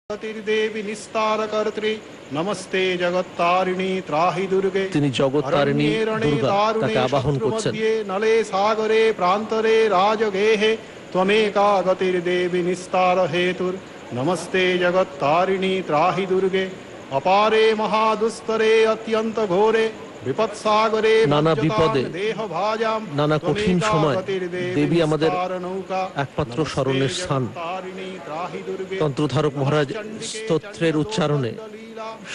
দেবী নিস্তার কর্ত্রী নমস্তে জগত্তারিণী ত্রাহি দুর্গে। তিনি জগত্তারিণী দুর্গা, তাকে আবাহন করছেন। নলে সাগরে প্রান্তরে রাজগেহে ত্বমেকা গতির দেবী নিস্তার হেতুর নমস্তে জগত্তারিণী ত্রাহি দুর্গে। অপারে মহাদুস্তরে অত্যন্ত ঘোরে বিপৎসাগরে নানা বিপদে, নানা কঠিন সময় দেবী আমাদের একমাত্র স্মরণের স্থান। তন্ত্রধারক মহারাজ স্তোত্রের উচ্চারণে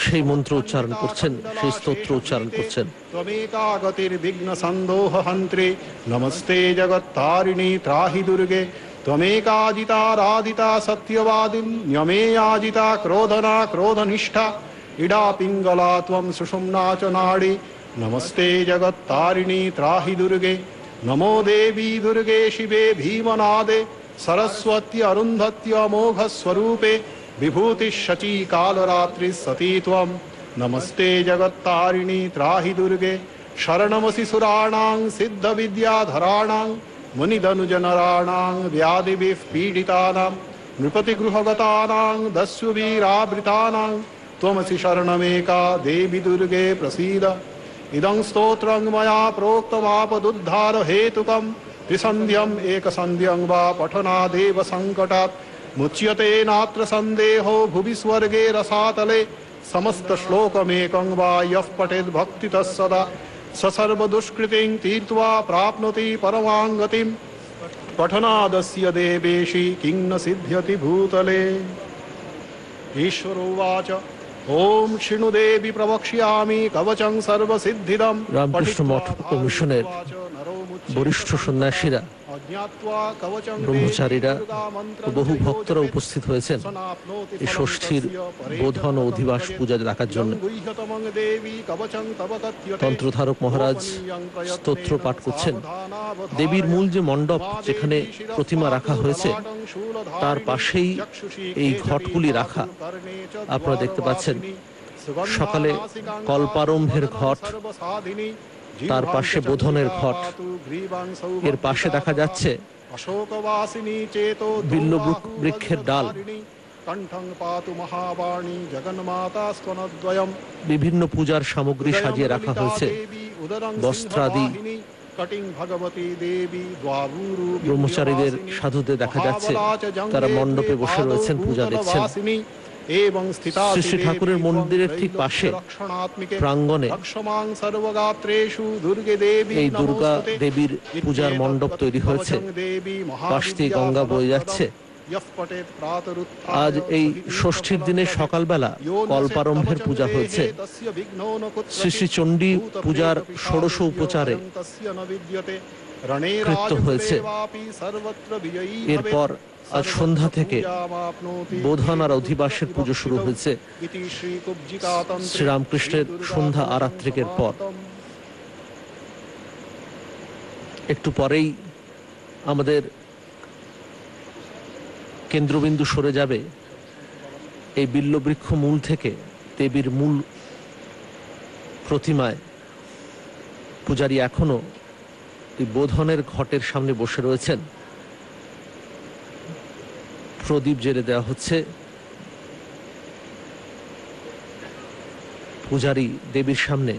সেই মন্ত্র উচ্চারণ করছেন, সেই স্তোত্র উচ্চারণ করছেন। ত্বমেকা গতির বিঘ্ন সন্দোহ হন্ত্রে নমস্তে জগত্তারিণী ত্রাহি দুর্গে। ত্বমেকাজিতা রাধিতা সত্যবাদিম ন্যমেয়াজিতা ক্রোধনা ক্রোধনিষ্ঠা ইডা পিঙ্গলা ত্বম সুষুম্না চ নাড়ি নমস্তে জগত্তারিণী ত্রাহি দুর্গে। নমো দেবী দুর্গে শিবে ভীমনাদে सरस्वती अरुन्धत्य अमोघ स्वरूपे विभूति शची कालरात्रि सती त्वं नमस्ते जगत्तारिणी त्राहि दुर्गे। शरणमसि सुराणां सिद्ध विद्याधराणां मुनिधनुजनराणां व्याधिभिः पीडितानां नृपतिगृहगतानां दस्युभिरावृतानां त्वमसि शरणमेका देवी दुर्गे प्रसीद। इदं स्तोत्रं मया प्रोक्तमापदुद्धार हेतुकम् त्रिसन्ध्यम् एकसन्ध्यं वा पठनादेव सङ्कटात् मुच्यते नात्र सन्देहो भुवि स्वर्गे रसातले। समस्तश्लोकमेकं वा यः पठेद् भक्तितः सदा स सर्वदुष्कृतिं तीर्त्वा प्राप्नोति परमां गतिं। पठनादस्य देवेशी किं न सिद्ध्यति भूतले। ईश्वरोवाच ओम शिणु देवी प्रवक्ष्यामि कवचं सर्वसिद्धिदं। রামকৃষ্ণ মঠ ও মিশনের বরিষ্ঠ সন্ন্যাসীরা, ব্রহ্মচারীরা ও বহু ভক্তরা উপস্থিত হয়েছেন এই ষষ্ঠীর বোধন ও অধিবাস পূজা দেখার জন্য। তন্ত্রধারক মহারাজ স্তোত্র পাঠ করছেন। দেবীর মূল যে মণ্ডপ, যেখানে প্রতিমা রাখা হয়েছে, তার পাশেই এই ঘটগুলি রাখা। আপনারা দেখতে পাচ্ছেন সকালে কল্পারম্ভের ঘট, তার পাশে বোধনের ঘট, এর পাশে দেখা যাচ্ছে বিল্ল বৃক্ষের ডাল। বিভিন্ন পূজার সামগ্রী সাজিয়ে রাখা হয়েছে, বস্ত্রাদি। ব্রহ্মচারীদের, সাধুদের দেখা যাচ্ছে তারা মণ্ডপে বসে রয়েছেন, পূজা দেখছেন। শ্রী শ্রী ঠাকুরের মন্দিরের ঠিক পাশে প্রাঙ্গণে এই দুর্গা দেবীর পূজার মণ্ডপ তৈরি হয়েছে। পাশ দিয়ে গঙ্গা বয়ে যাচ্ছে। আজ এই ষষ্ঠীর দিনে সকালবেলা কল্পারম্ভের পূজা হয়েছে। শ্রী শ্রী চণ্ডী পূজার ষোড়শ উপচারে কৃত্য হয়েছে। এরপর আজ সন্ধ্যা থেকে বোধন আর অধিবাসের পুজো শুরু হয়েছে শ্রীরামকৃষ্ণের সন্ধ্যা আরাত্রিকের পর। একটু পরেই আমাদের কেন্দ্রবিন্দু সরে যাবে এই বিল্লবৃক্ষ মূল থেকে দেবীর মূল প্রতিমায়। পূজারী এখনো এই বোধনের ঘটের সামনে বসে রয়েছেন। প্রদীপ জেলে দেওয়া হচ্ছে। পূজারী দেবীর সামনে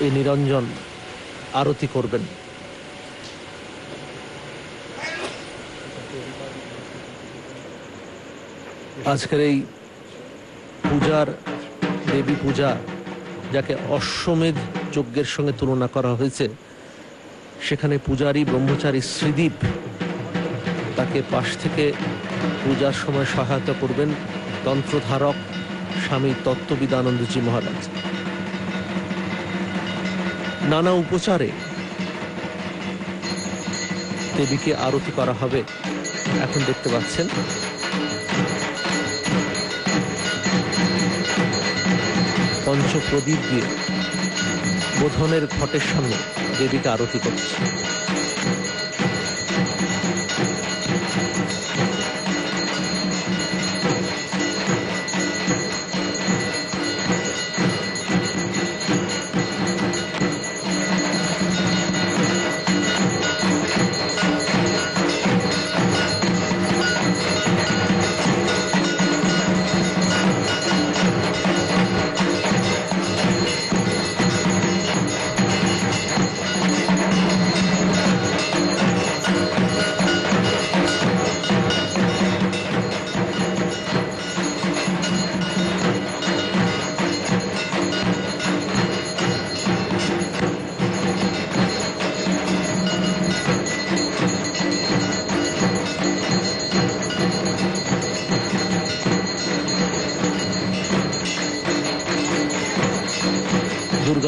এই নিরঞ্জন আরতি করবেন। আজকের এই পূজার, দেবী পূজা, যাকে অশ্বমেধ যজ্ঞের সঙ্গে তুলনা করা হয়েছে, সেখানে পূজারী ব্রহ্মচারী শ্রীদীপ, তাকে পাশ থেকে পূজার সময় সহায়তা করবেন তন্ত্রধারক স্বামী তত্ত্ববিদানন্দজি মহারাজ। নানা উপচারে দেবীকে আরতি করা হবে। এখন দেখতে পাচ্ছেন পঞ্চপ্রদীপ দিয়ে বোধনের ঘটের সামনে দেবীকে আরতি করছে।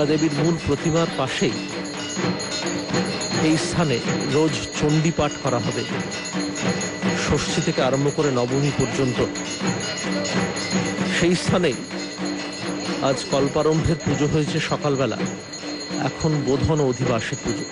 শিলা দেবীর মূল প্রতিমার পাশেই এই স্থানে রোজ চণ্ডী পাঠ করা হবে, ষষ্ঠী থেকে আরম্ভ করে নবমী পর্যন্ত। সেই স্থানেই আজ কল্পারম্ভের পুজো হয়েছে সকালবেলা, এখন বোধন ও অধিবাসের পুজো।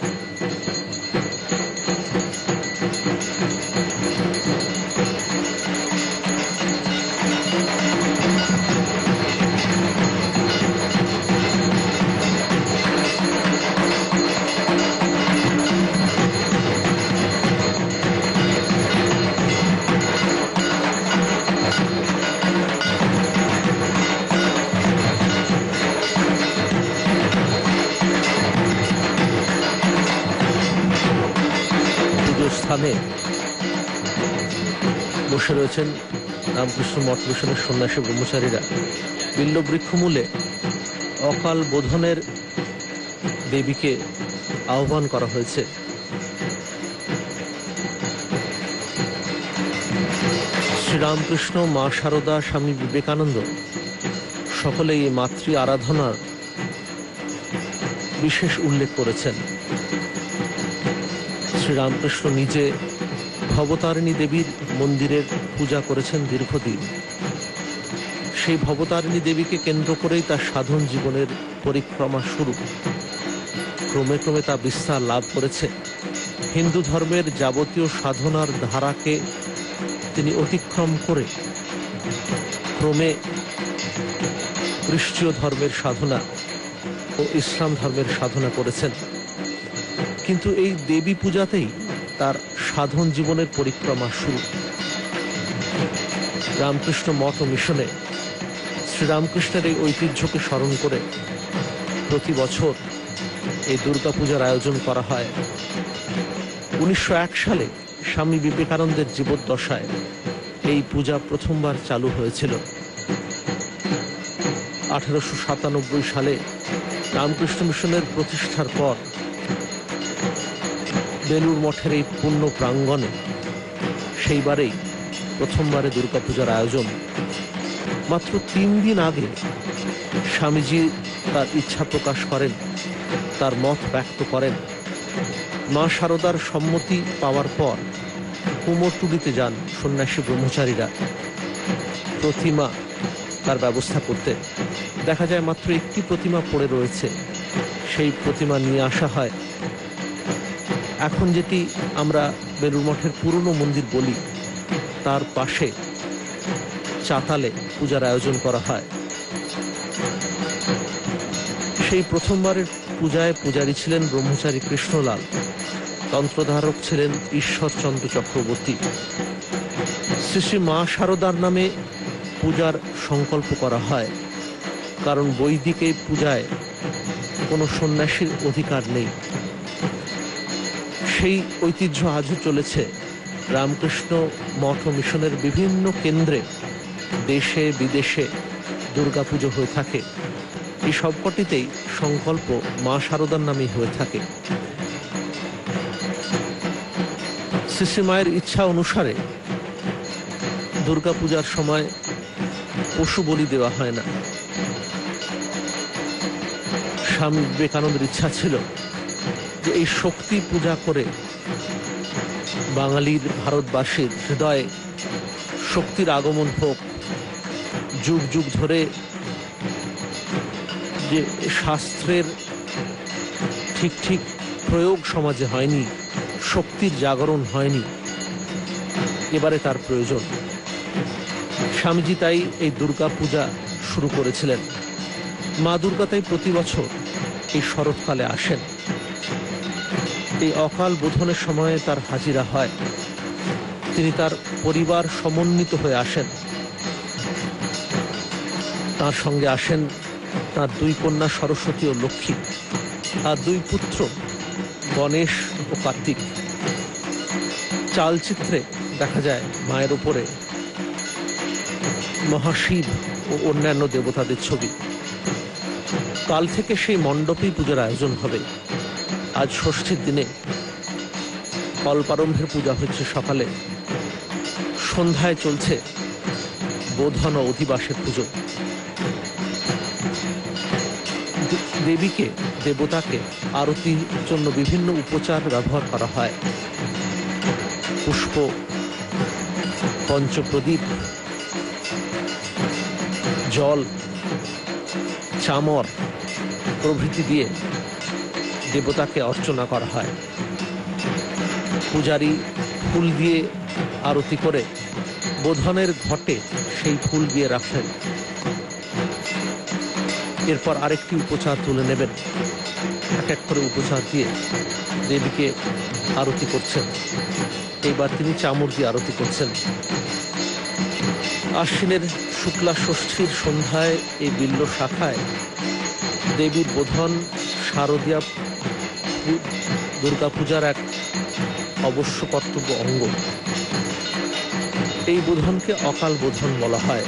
স্থানে বসে রয়েছেন রামকৃষ্ণ মঠ মিশনের সন্ন্যাসী ব্রহ্মচারীরা। বিল্লবৃক্ষ মূলে অকাল বোধনের দেবীকে আহ্বান করা হয়েছে। শ্রীরামকৃষ্ণ, মা শারদা, স্বামী বিবেকানন্দ সকলে এই মাতৃ আরাধনার বিশেষ উল্লেখ করেছেন। শ্রীরামকৃষ্ণ নিজে ভবতারিণী দেবীর মন্দিরের পূজা করেছেন দীর্ঘদিন। সেই ভবতারিণী দেবীকে কেন্দ্র করেই তার সাধন জীবনের পরিক্রমা শুরু। ক্রমে ক্রমে তা বিস্তার লাভ করেছে। হিন্দু ধর্মের যাবতীয় সাধনার ধারাকে তিনি অতিক্রম করে ক্রমে খ্রিস্টীয় ধর্মের সাধনা ও ইসলাম ধর্মের সাধনা করেছেন। কিন্তু এই দেবী পূজাতেই তার সাধন জীবনের পরিক্রমা শুরু। রামকৃষ্ণ মঠ ও মিশনে শ্রীরামকৃষ্ণের এই ঐতিহ্যকে স্মরণ করে প্রতি বছর এই দুর্গাপূজার আয়োজন করা হয়। 1901 সালে স্বামী বিবেকানন্দের জীবদ্দশায় এই পূজা প্রথমবার চালু হয়েছিল। 1897 সালে রামকৃষ্ণ মিশনের প্রতিষ্ঠার পর বেলুর মঠের এই পূর্ণ প্রাঙ্গণে সেইবারেই প্রথমবারে দুর্গাপূজার আয়োজন। মাত্র 3 দিন আগে স্বামীজি তার ইচ্ছা প্রকাশ করেন, তার মত ব্যক্ত করেন। মা শারদার সম্মতি পাওয়ার পর কুমোরটুলিতে যান সন্ন্যাসী ব্রহ্মচারীরা প্রতিমা তার ব্যবস্থা করতে। দেখা যায় মাত্র একটি প্রতিমা পড়ে রয়েছে, সেই প্রতিমা নিয়ে আসা হয়। এখন যেটি আমরা বেলুর মঠের পুরনো মন্দির বলি, তার পাশে চাতালে পূজার আয়োজন করা হয়। সেই প্রথমবারের পূজায় পূজারী ছিলেন ব্রহ্মচারী কৃষ্ণলাল, তন্ত্রধারক ছিলেন ঈশ্বরচন্দ্র চক্রবর্তী। শ্রী শ্রী মা শারদার নামে পূজার সংকল্প করা হয়, কারণ বৈদিক এই পূজায় কোনো সন্ন্যাসীর অধিকার নেই। সেই ঐতিহ্য আজও চলেছে। রামকৃষ্ণ মঠ ও মিশনের বিভিন্ন কেন্দ্রে দেশে বিদেশে দুর্গাপুজো হয়ে থাকে। এই সবকটিতেই সংকল্প মা শারদার নামে হয়ে থাকে। শ্রী শ্রী মায়ের ইচ্ছা অনুসারে দুর্গাপূজার সময় পশু বলি দেওয়া হয় না। স্বামী বিবেকানন্দের ইচ্ছা ছিল যে এই শক্তি পূজা করে বাঙালির, ভারতবাসীর হৃদয়ে শক্তির আগমন হোক। যুগ যুগ ধরে যে শাস্ত্রের ঠিক ঠিক প্রয়োগ সমাজে হয়নি, শক্তির জাগরণ হয়নি, এবারে তার প্রয়োজন। স্বামীজি তাই এই দুর্গা পূজা শুরু করেছিলেন। মা দুর্গা তাই প্রতি বছর এই শরৎকালে আসেন। এই অকাল বোধনের সময়ে তার হাজিরা হয়। তিনি তার পরিবার সমন্বিত হয়ে আসেন। তার সঙ্গে আসেন তার 2 কন্যা সরস্বতী ও লক্ষ্মী, আর 2 পুত্র গণেশ ও কার্তিক। চালচিত্রে দেখা যায় মায়ের উপরে মহাশিব ও অন্যান্য দেবতাদের ছবি। কাল থেকে সেই মণ্ডপেই পূজার আয়োজন হবে। আজ ষষ্ঠীর দিনে কল্পারম্ভের পূজা হচ্ছে সকালে, সন্ধ্যায় চলছে বোধন ও অধিবাসের পুজো। দেবীকে, দেবতাকে আরতির জন্য বিভিন্ন উপচার ব্যবহার করা হয়। পুষ্প, পঞ্চপ্রদীপ, জল, চামর প্রভৃতি দিয়ে দেবতাকে অর্চনা করা হয়। পূজারী ফুল দিয়ে আরতি করে বোধনের ঘটে সেই ফুল দিয়ে রাখেন। এরপর আরেকটি উপচার তুলে নেবেন, এক এক করে উপচার দিয়ে দেবীকে আরতি করছেন। এইবার তিনি চামর দিয়ে আরতি করছেন। আশ্বিনের শুক্লা ষষ্ঠীর সন্ধ্যায় এই বিল্ল শাখায় দেবীর বোধন শারদীয়া দুর্গাপূজার এক অবশ্য কর্তব্য অঙ্গ। এই বোধনকে অকাল বোধন বলা হয়।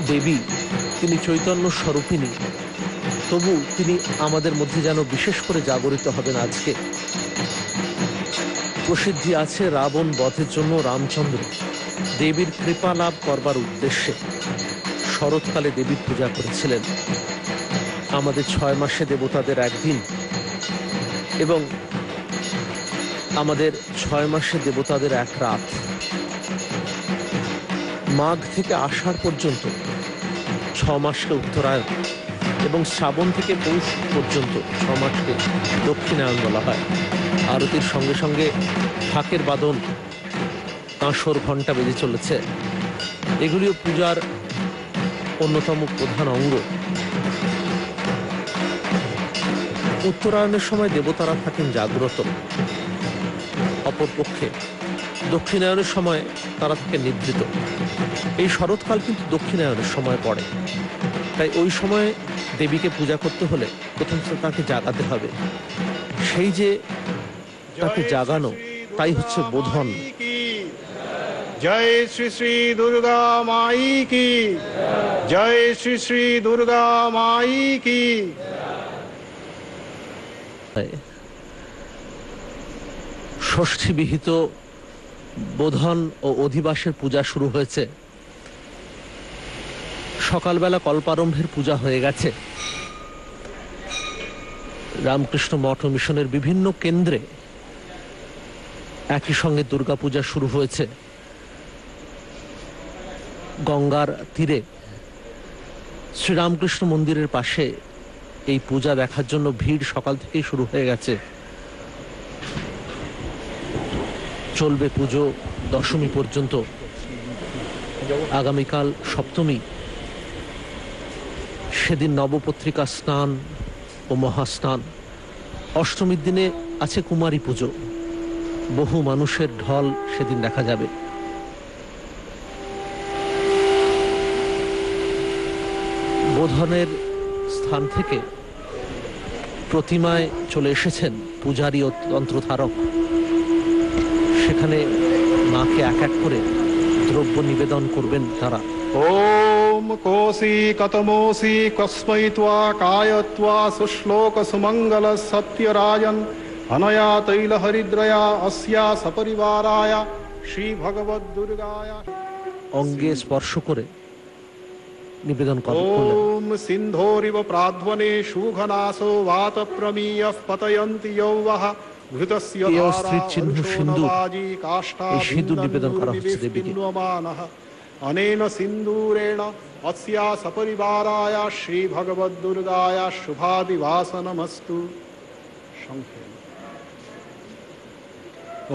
দেবী তিনি চৈতন্য স্বরূপিণী, তবু তিনি আমাদের মধ্যে যেন বিশেষ করে জাগরিত হবেন আজকে। প্রসিদ্ধি আছে রাবণ বধের জন্য রামচন্দ্র দেবীর কৃপা লাভ করবার উদ্দেশ্যে শরৎকালে দেবীর পূজা করেছিলেন। আমাদের 6 মাসে দেবতাদের একদিন এবং আমাদের 6 মাসে দেবতাদের এক রাত। মাঘ থেকে আষাঢ় পর্যন্ত 6 মাসকে উত্তরায়ণ এবং শ্রাবণ থেকে পৌষ পর্যন্ত 6 মাসকে দক্ষিণায়ন বলা হয়। আরতির সঙ্গে সঙ্গে ঢাকের বাদন, কাঁসর, ঘণ্টা বেজে চলেছে। এগুলিও পূজার অন্যতম প্রধান অঙ্গ। উত্তরায়ণের সময় দেবতারা থাকেন জাগ্রত, অপরপক্ষে দক্ষিণায়নের সময় তারা থাকে নিদ্রিত। এই শরৎকাল কিন্তু দক্ষিণায়নের সময় পড়ে, তাই ওই সময় দেবীকে পূজা করতে হলে প্রথম তাকে জাগাতে হবে। সেই যে তাকে জাগানো, তাই হচ্ছে বোধন। জয় শ্রী শ্রী দুর্গা মাই কি, জয় শ্রী শ্রী দুর্গা মাই কি। ষষ্ঠী বিহিত বোধন ও অধিবাসের পূজা শুরু হয়েছে। সকালবেলা কল্পারম্ভের পূজা হয়ে গেছে। রামকৃষ্ণ মঠ ও মিশনের বিভিন্ন কেন্দ্রে একই সঙ্গে দুর্গাপূজা শুরু হয়েছে। গঙ্গার তীরে শ্রীরামকৃষ্ণ মন্দিরের পাশে এই পূজা দেখার জন্য ভিড় সকাল থেকেই শুরু হয়ে গেছে। চলবে পুজো দশমী পর্যন্ত। আগামীকাল সপ্তমী, সেদিন নবপত্রিকা স্নান ও মহাস্নান। অষ্টমীর দিনে আছে কুমারী পুজো। বহু মানুষের ঢল সেদিন দেখা যাবে। বোধনের স্থান থেকে প্রতিমায় চলে এসেছেন পূজারী ও তন্ত্রধারক। সেখানে মাকে এক এক করে দ্রব্য নিবেদন করবেন তারা। ওম কোসি কতমোসি কস্मै ত্বা কায়ত্বা সুশ্লোক সুমঙ্গল সত্যরাজন অনয়া তৈল হরিদ্রয়া अस्या সপরিবারায় শ্রী ভগবদ দুর্গায়। অঙ্গে স্পর্শ করে নিবেদন করলেন। ওম সিন্ধোরিব প্রাধ্বনে সুঘনাসো বাত প্রমীয়ঃ পতয়ন্তি যৌবঃ ঘৃতস্য স্ত্রীর চিহ্ন সিন্দুর, এই সিন্দুর নিবেদন করা হচ্ছে দেবীকে। অনেন সিন্দুরেণ अस्या সপরিবারায় শ্রী ভগবদ দুর্গায় শুভাদিবাসনমস্তু।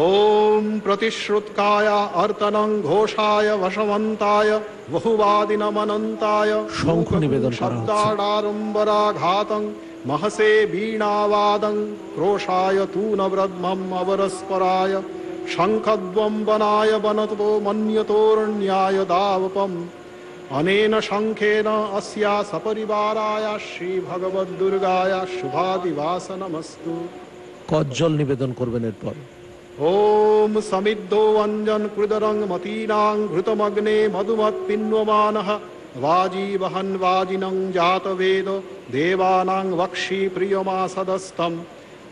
ওম প্রতিশ্রুতকায় অর্তনং ঘোষায় বশমন্তায় বহুবাদিনমনন্তায় শঙ্খ নিবেদন করা হচ্ছে। শব্দাডারম্বরাঘাতং মহসে বীণাবাদং ক্রোশায় তূনব্রহ্মম অবরস্পরায় শঙ্খদ্বম্বনায় বনতো মন্যতোরণ্যায় দাবপম। অনেন শঙ্খেন अस्या সপরিবারায় শ্রী ভগবদ দুর্গায় শুভাদিবাসনমস্তু। কজ্জল নিবেদন করবেন এরপর। ওম সমিদ্ধো অঞ্জন কৃদরং মতীনাং ঘৃতমগ্নে মধুমৎ পিন্বমানঃ वाजीवहन् वाजिनं जातवेद देवानां वक्षि प्रियमासदस्तम्।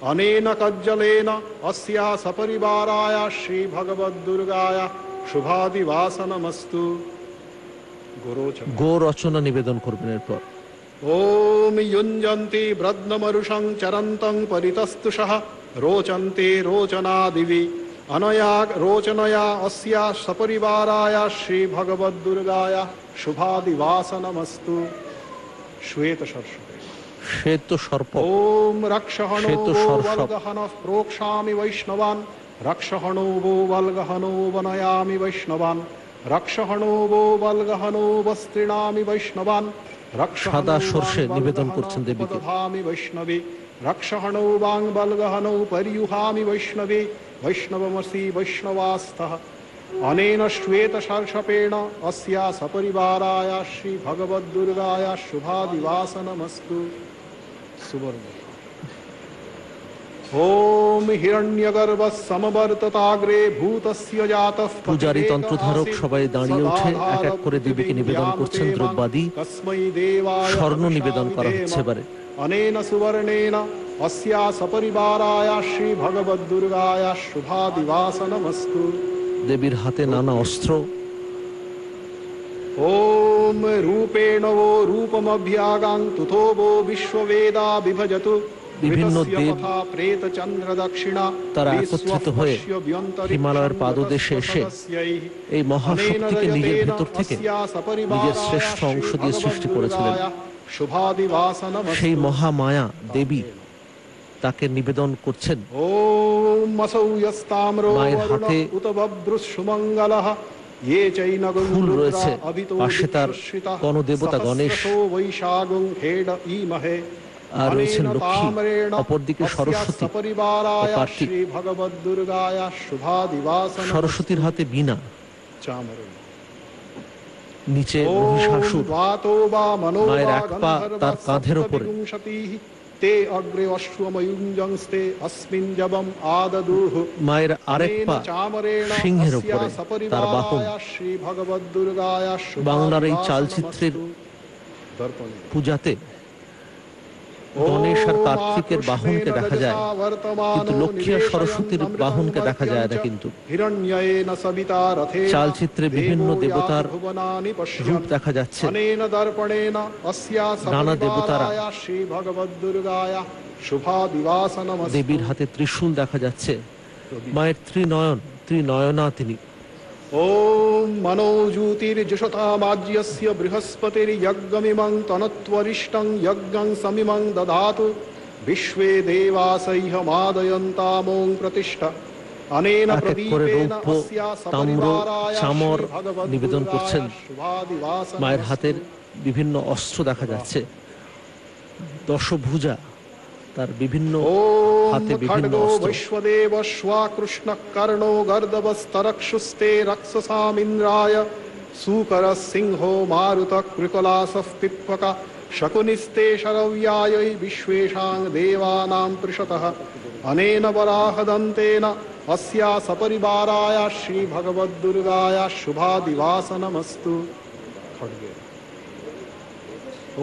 अनेन कज्जलेन अस्या सपरिवाराय श्री भगवद्दुर्गाय शुभादिवासनमस्तु। গোরোচন। গো রচনা নিবেদন করবেন এরপর। ওম युञ्जन्ति ब्रध्नमरुषं चरन्तं परितस्तुषः रोचन्ते रोचनादिवि अनया रोचनया अस्या सपरिवाराय श्री भगवद्दुर्गाय शुभादिवासनमस्तु। श्वेत सर्षप। শ্বেত সর্প। ओम रक्षहणो श्वेत वो सर्षप। वल्गहनः प्रोक्षामि वैष्णवान् रक्षहणो वो वल्गहनो वनयामि वैष्णवान् रक्षहणो वो वल्गहनो वस्त्रीणामि वैष्णवान् সাদা সর্ষে নিবেদন করছেন দেবীকে। वैष्णवे रक्षहणो वांग बलगहनो परियुहामि वैष्णवे वैष्णवमसि वैष्णवास्तः अनेन श्वेत सर्षपेण अस्या सपरिवाराय श्री भगवद्दुर्गाय शुभादिवासनमस्तु। सुवर्ण। ओम हिरण्यगर्भः समवर्तताग्रे भूतस्य जातः পূজারী তন্ত্রধারক সবাই দাঁড়িয়ে উঠে এক এক করে দেবীকে নিবেদন করছেন দ্রব্যাদি। স্বর্ণ নিবেদন করা হচ্ছে এবারে। अनेन सुवर्णेन अस्या सपरिवाराय श्री भगवद्दुर्गाय शुभादिवासनमस्तु। দেবীর হাতে নানা অস্ত্র। ओम रूपेण वो रूपमभ्यागां तुतो वो विश्ववेदा विभजतु। বিভিন্ন দেব তারা একত্রিত হয়ে হিমালয়ের পাদদেশে এসে এই মহাশক্তিকে নিজের ভেতর থেকে নিজের শ্রেষ্ঠ অংশ দিয়ে সৃষ্টি করেছিলেন। সেই মহামায়া দেবী তাকে নিবেদন করছেন। মায়ের হাতে ফুল রয়েছে, পাশে তার গণদেবতা গণেশ, আর রয়েছেন লক্ষ্মী, অপরদিকে সরস্বতী ও কার্তিক। সরস্বতীর হাতে বীণা, নিচে মহিষাসুর, মায়ের এক পা তার কাঁধের ওপরে। মায়ের আরেক পা সিংহের ওপরে, তার বাহন। বাংলার এই চালচিত্রের পূজাতে গণেশ আর কার্তিকের বাহনকে দেখা যায়, কিন্তু লক্ষ্মী আর সরস্বতীর বাহনকে দেখা যায় না। কিন্তু চালচিত্রে বিভিন্ন দেবতার রূপ দেখা যাচ্ছে। নানা দেবতারা, দেবীর হাতে ত্রিশূল দেখা যাচ্ছে। মায়ের ত্রিনয়না তিনি। ओम मनोज्योतिर्जषतामाज्यस्य बृहस्पतिर्यज्ञमिमं तनत्वरिष्टं यज्ञं समिमं दधातु विश्वे देवासह्यमादयन्तामों प्रतिष्ठा अनेन प्रदीपेन अस्या চামর নিবেদন করছেন। মায়ের হাতের বিভিন্ন অস্ত্র দেখা যাচ্ছে। দশভুজা, তার বিভিন্ন হাতে বিভিন্ন অস্ত্র। বৈশ্বদেব শ্বাকৃষ্ণ কর্ণো গর্দবস্তরক্ষুস্তে রক্ষসামিন্দ্রায় সুকর সিংহো মারুত কৃকলাসঃ পিপ্পক শকুনিস্তে শরব্যায় বিশ্বেষাং দেবানাং পৃষতঃ अनेन वराहदन्तेन अस्या सपरिवाराय श्री भगवद्दुर्गाय शुभादिवासनमस्तु। खड्गे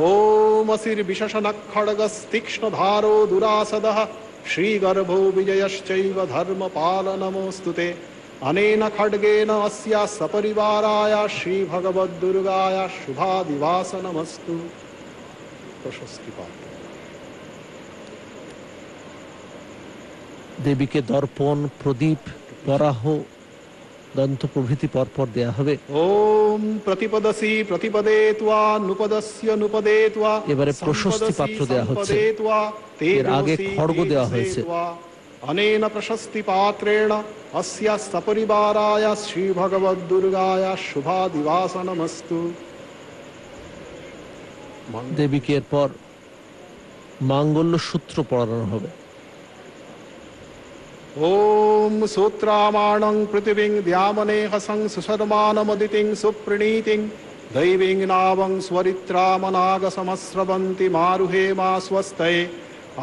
ओम असिर्विशशनखड्गस्तीक्ष्णधारो दुरासदः श्रीगर्भो विजयश्चैव धर्मपालनमोऽस्तुते। अनेन खड्गेन अस्या सपरिवाराय श्री भगवद्दुर्गाय शुभादिवासनमस्तु। प्रशस्तिपात्र। দেবীকে দর্পণ, প্রদীপ, বরাহ, দন্ত প্রভৃতি পরপর দেয়া হবে। ওম প্রতিপদসি প্রতিপদে ত্বা নুপদস্য নুপদে ত্বা। এবারে প্রশস্তি পাত্র দেয়া হচ্ছে। এর আগে খড়গ দেওয়া হয়েছে। अनेन प्रशस्ति पात्रेण अस्या सपरिवाराय श्री भगवद्दुर्गाय शुभादिवासनमस्तु। দেবীকে এরপর মাঙ্গল্য সূত্র পরানো হবে। ओम सूत्रामाणं पृथिवीं द्यामनेहसं सुशर्मानमदितिं सुप्रणीतिं दैवीं नावं स्वरित्रामनागसमस्रवन्ति मारुहेमा स्वस्तये।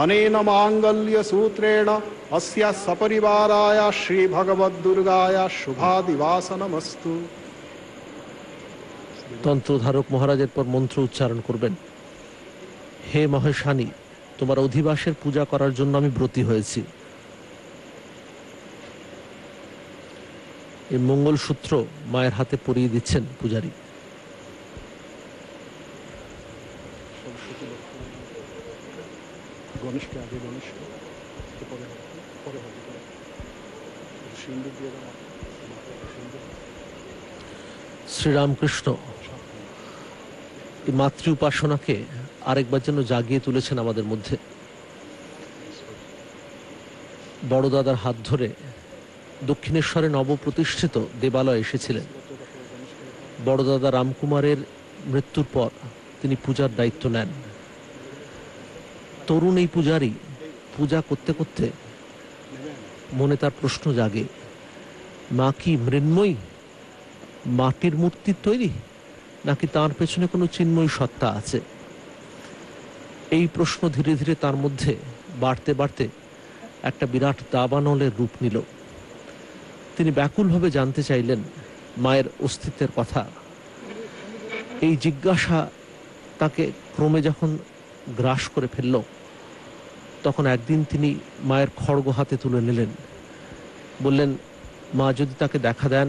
अनेन मांगल्यसूत्रेण अस्या सपरिवाराय श्री भगवद्दुर्गाय शुभादिवासनमस्तु। তন্ত্রধারক মহারাজের পর মন্ত্র উচ্চারণ করবেন। হে মহেশানী, তোমার অধিবাসের পূজা করার জন্য আমি ব্রতী হয়েছি। এই মঙ্গলসূত্র মায়ের হাতে পরিয়ে দিচ্ছেন পূজারী। গণেশকে আগে গণেশকে পরে পরে হবে সিন্দুর দিয়ে দেওয়া সিন্দুর। শ্রীরামকৃষ্ণ এই মাতৃ উপাসনাকে আরেকবার যেন জাগিয়ে তুলেছেন আমাদের মধ্যে। বড় দাদার হাত ধরে দক্ষিণেশ্বরে নবপ্রতিষ্ঠিত দেবালয়ে এসেছিলেন। বড় দাদা রামকুমারের মৃত্যুর পর তিনি পূজার দায়িত্ব নেন। তরুণ এই পূজারী পূজা করতে করতে মনে তার প্রশ্ন জাগে, মা কি মৃন্ময়ী, মাটির মূর্তির তৈরি, নাকি তার পেছনে কোনো চিন্ময়ী সত্তা আছে? এই প্রশ্ন ধীরে ধীরে তার মধ্যে বাড়তে বাড়তে একটা বিরাট দাবানলের রূপ নিল। তিনি ব্যাকুলভাবে জানতে চাইলেন মায়ের অস্তিত্বের কথা। এই জিজ্ঞাসা তাকে ক্রমে যখন গ্রাস করে ফেলল, তখন একদিন তিনি মায়ের খড়গ হাতে তুলে নিলেন। বললেন, মা যদি তাকে দেখা দেন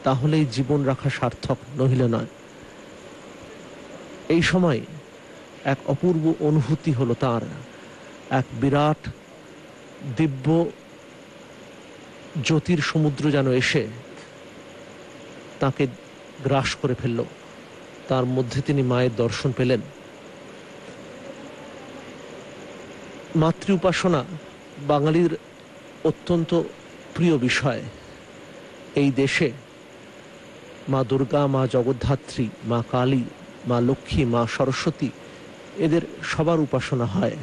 তাহলেই জীবন রাখা সার্থক, নহিলে নয়। এই সময় এক অপূর্ব অনুভূতি হলো তার। এক বিরাট দিব্য জ্যোতির সমুদ্র যেন এসে তাকে গ্রাস করে ফেলল। তার মধ্যে তিনি মায়ের দর্শন পেলেন। মাতৃ উপাসনা বাঙালির অত্যন্ত প্রিয় বিষয়। এই দেশে মা দুর্গা, মা জগদ্ধাত্রী, মা কালী, মা লক্ষ্মী, মা সরস্বতী, এদের সবার উপাসনা হয়।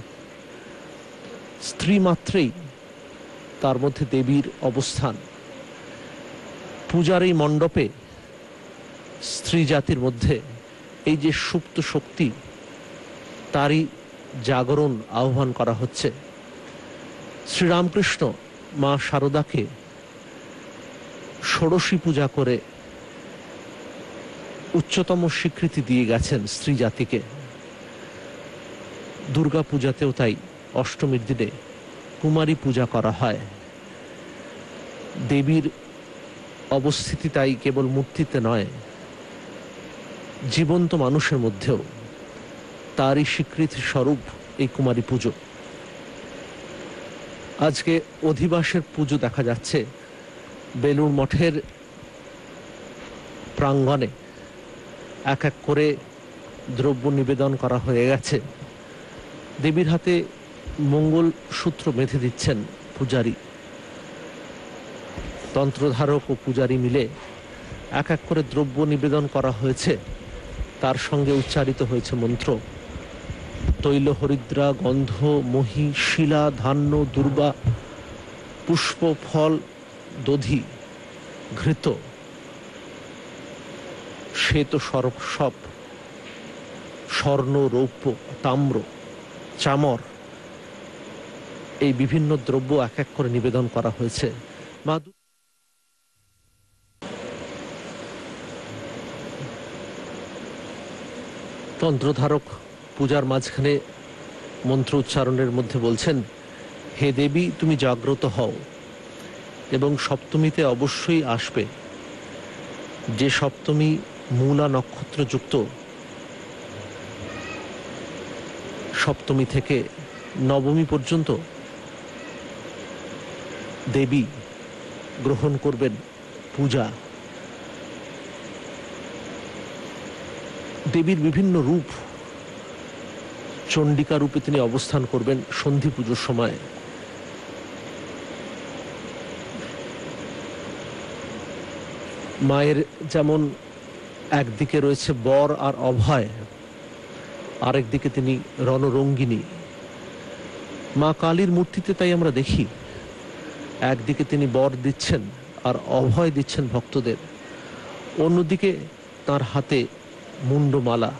স্ত্রী মাত্রেই তার মধ্যে দেবীর অবস্থান। পূজার এই মণ্ডপে স্ত্রী জাতির মধ্যে এই যে সুপ্ত শক্তি, তারই জাগরণ আহ্বান করা হচ্ছে। শ্রীরামকৃষ্ণ মা শারদাকে ষোড়শী পূজা করে উচ্চতম স্বীকৃতি দিয়ে গেছেন স্ত্রী জাতিকে। দুর্গা পূজাতেও তাই অষ্টমীর দিনে কুমারী পূজা করা হয়। দেবীর অবস্থিতি তাই কেবল মূর্তিতে নয়, জীবন্ত মানুষের মধ্যেও তারই স্বীকৃতি স্বরূপ এই কুমারী পুজো। আজকে অধিবাসের পুজো দেখা যাচ্ছে বেলুড় মঠের প্রাঙ্গণে। এক এক করে দ্রব্য নিবেদন করা হয়ে গেছে। দেবীর হাতে মঙ্গল সূত্র বেঁধে দিচ্ছেন পূজারী। তন্ত্রধারক ও পূজারী মিলে এক এক করে দ্রব্য নিবেদন করা হয়েছে। তার সঙ্গে উচ্চারিত হয়েছে মন্ত্র। তৈল, হরিদ্রা, গন্ধ, মহি, শিলা, ধান্য, দুর্বা, পুষ্প, ফল, দধি, ঘৃত, শ্বেত, সব, স্বর্ণ, রৌপ্য, তাম্র, চামর, এই বিভিন্ন দ্রব্য এক এক করে নিবেদন করা হয়েছে। তন্ত্রধারক পূজার মাঝখানে মন্ত্র উচ্চারণের মধ্যে বলছেন, হে দেবী, তুমি জাগ্রত হও এবং সপ্তমীতে অবশ্যই আসবে। যে সপ্তমী মূলা নক্ষত্রযুক্ত, সপ্তমী থেকে নবমী পর্যন্ত দেবী গ্রহণ করবেন পূজা। দেবীর বিভিন্ন রূপ, চণ্ডিকা রূপে তিনি অবস্থান করবেন সন্ধি পুজোর সময়। মায়ের যেমন একদিকে রয়েছে বর আর অভয়, আরেকদিকে তিনি রণরঙ্গিনী। মা কালীর মূর্তিতে তাই আমরা দেখি একদিকে তিনি বর দিচ্ছেন আর অভয় দিচ্ছেন ভক্তদের, অন্যদিকে তার হাতে মুন্ডমালা,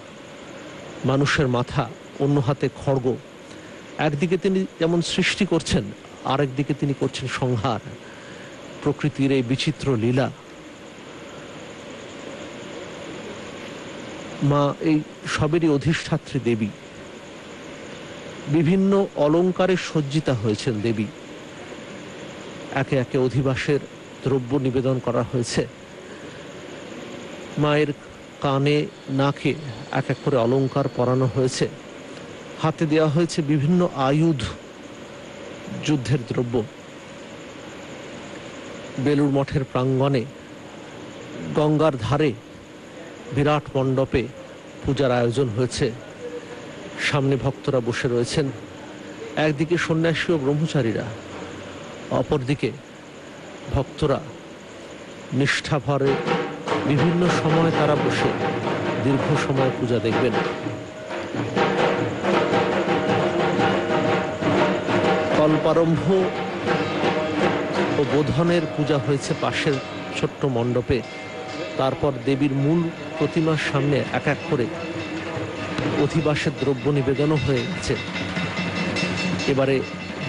মানুষের মাথা, অন্য হাতে খড়গ। একদিকে তিনি যেমন সৃষ্টি করছেন, আরেকদিকে তিনি করছেন সংহার। প্রকৃতির এই বিচিত্র লীলা। মা এই সবেরই অধিষ্ঠাত্রী দেবী। বিভিন্ন অলঙ্কারে সজ্জিতা হয়েছেন দেবী। একে একে অধিবাসের দ্রব্য নিবেদন করা হয়েছে। মায়ের কানে, নাকে এক এক করে অলঙ্কার পরানো হয়েছে। হাতে দেওয়া হয়েছে বিভিন্ন আয়ুধ, যুদ্ধের দ্রব্য। বেলুড় মঠের প্রাঙ্গণে গঙ্গার ধারে বিরাট মণ্ডপে পূজার আয়োজন হয়েছে। সামনে ভক্তরা বসে রয়েছেন, একদিকে সন্ন্যাসী ও ব্রহ্মচারীরা, অপরদিকে ভক্তরা নিষ্ঠাভরে বিভিন্ন সময় তারা বসে দীর্ঘ সময় পূজা দেখবেন। কল্পারম্ভ ও বোধনের পূজা হয়েছে পাশের ছোট্ট মণ্ডপে। তারপর দেবীর মূল প্রতিমার সামনে এক এক করে অধিবাসের দ্রব্য নিবেদনও হয়ে গেছে। এবারে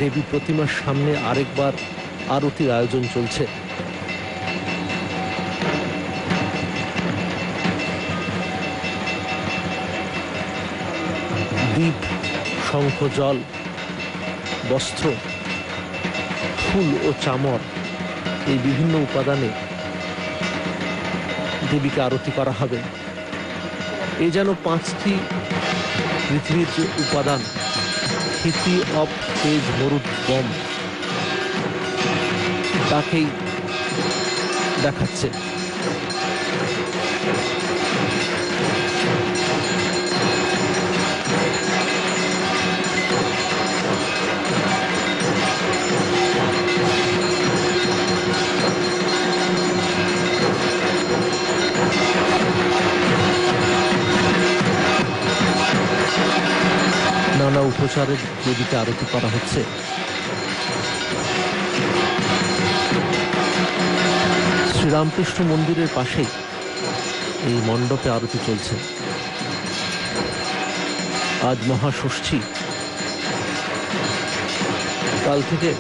দেবী প্রতিমার সামনে আরেকবার আরতির আয়োজন চলছে। দীপ, শঙ্খ, জল, বস্ত্র, ফুল ও চামর, এই বিভিন্ন উপাদানে দেবীকে আরতি করা হবে। এ যেন 5টি পৃথিবীর যে উপাদান, ক্ষিতি, অপ, তেজ, মরুদ, বম, তাকেই দেখাচ্ছে। নানা উপচারে দেবীকে আরতি করা হচ্ছে। শ্রীরামকৃষ্ণ মন্দিরের পাশেই এই মণ্ডপে আরতি চলছে। আজ মহাষষ্ঠী, কাল থেকে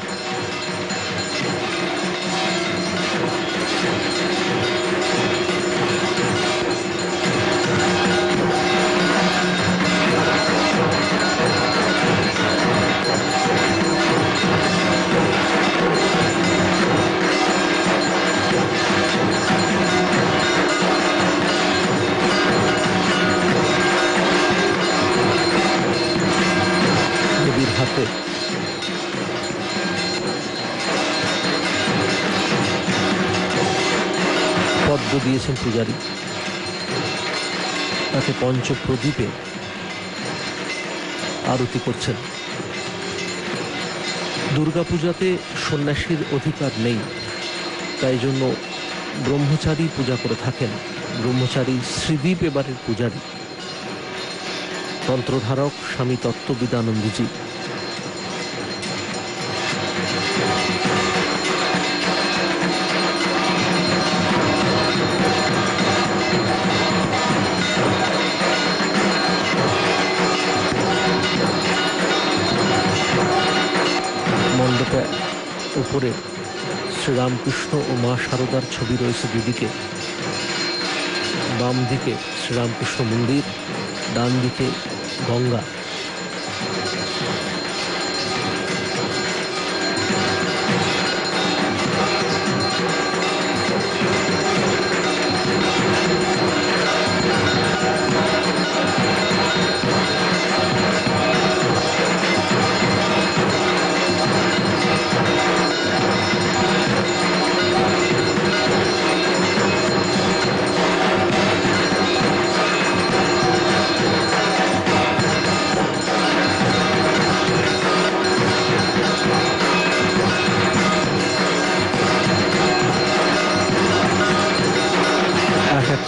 দেবীর হাতে পদ্ম দিয়েছেন পূজারী, তাতে পঞ্চপ্রদীপে আরতি করছেন। দুর্গাপূজাতে সন্ন্যাসীর অধিকার নেই, তাই জন্য ব্রহ্মচারী পূজা করে থাকেন। ব্রহ্মচারী শ্রীদীপ এবারের পূজারী, তন্ত্রধারক স্বামী তত্ত্ববিদানন্দজি। মণ্ডপে উপরে শ্রীরামকৃষ্ণ ও মা শারদার ছবি রয়েছে দুদিকে। বাম দিকে শ্রীরামকৃষ্ণ মন্দির, ডান দিকে গঙ্গা।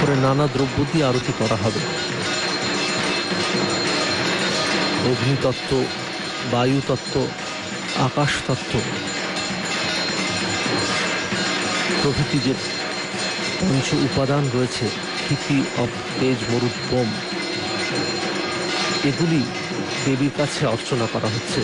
করে নানা দ্রব্য দিয়ে আরতি করা হবে। অগ্নিতত্ত্ব, বায়ুতত্ত্ব, আকাশতত্ত্ব প্রভৃতি যে পঞ্চ উপাদান রয়েছে, ক্ষিতি, অপ, তেজ, মরুদ, বোম, এগুলি দেবীর কাছে অর্চনা করা হচ্ছে।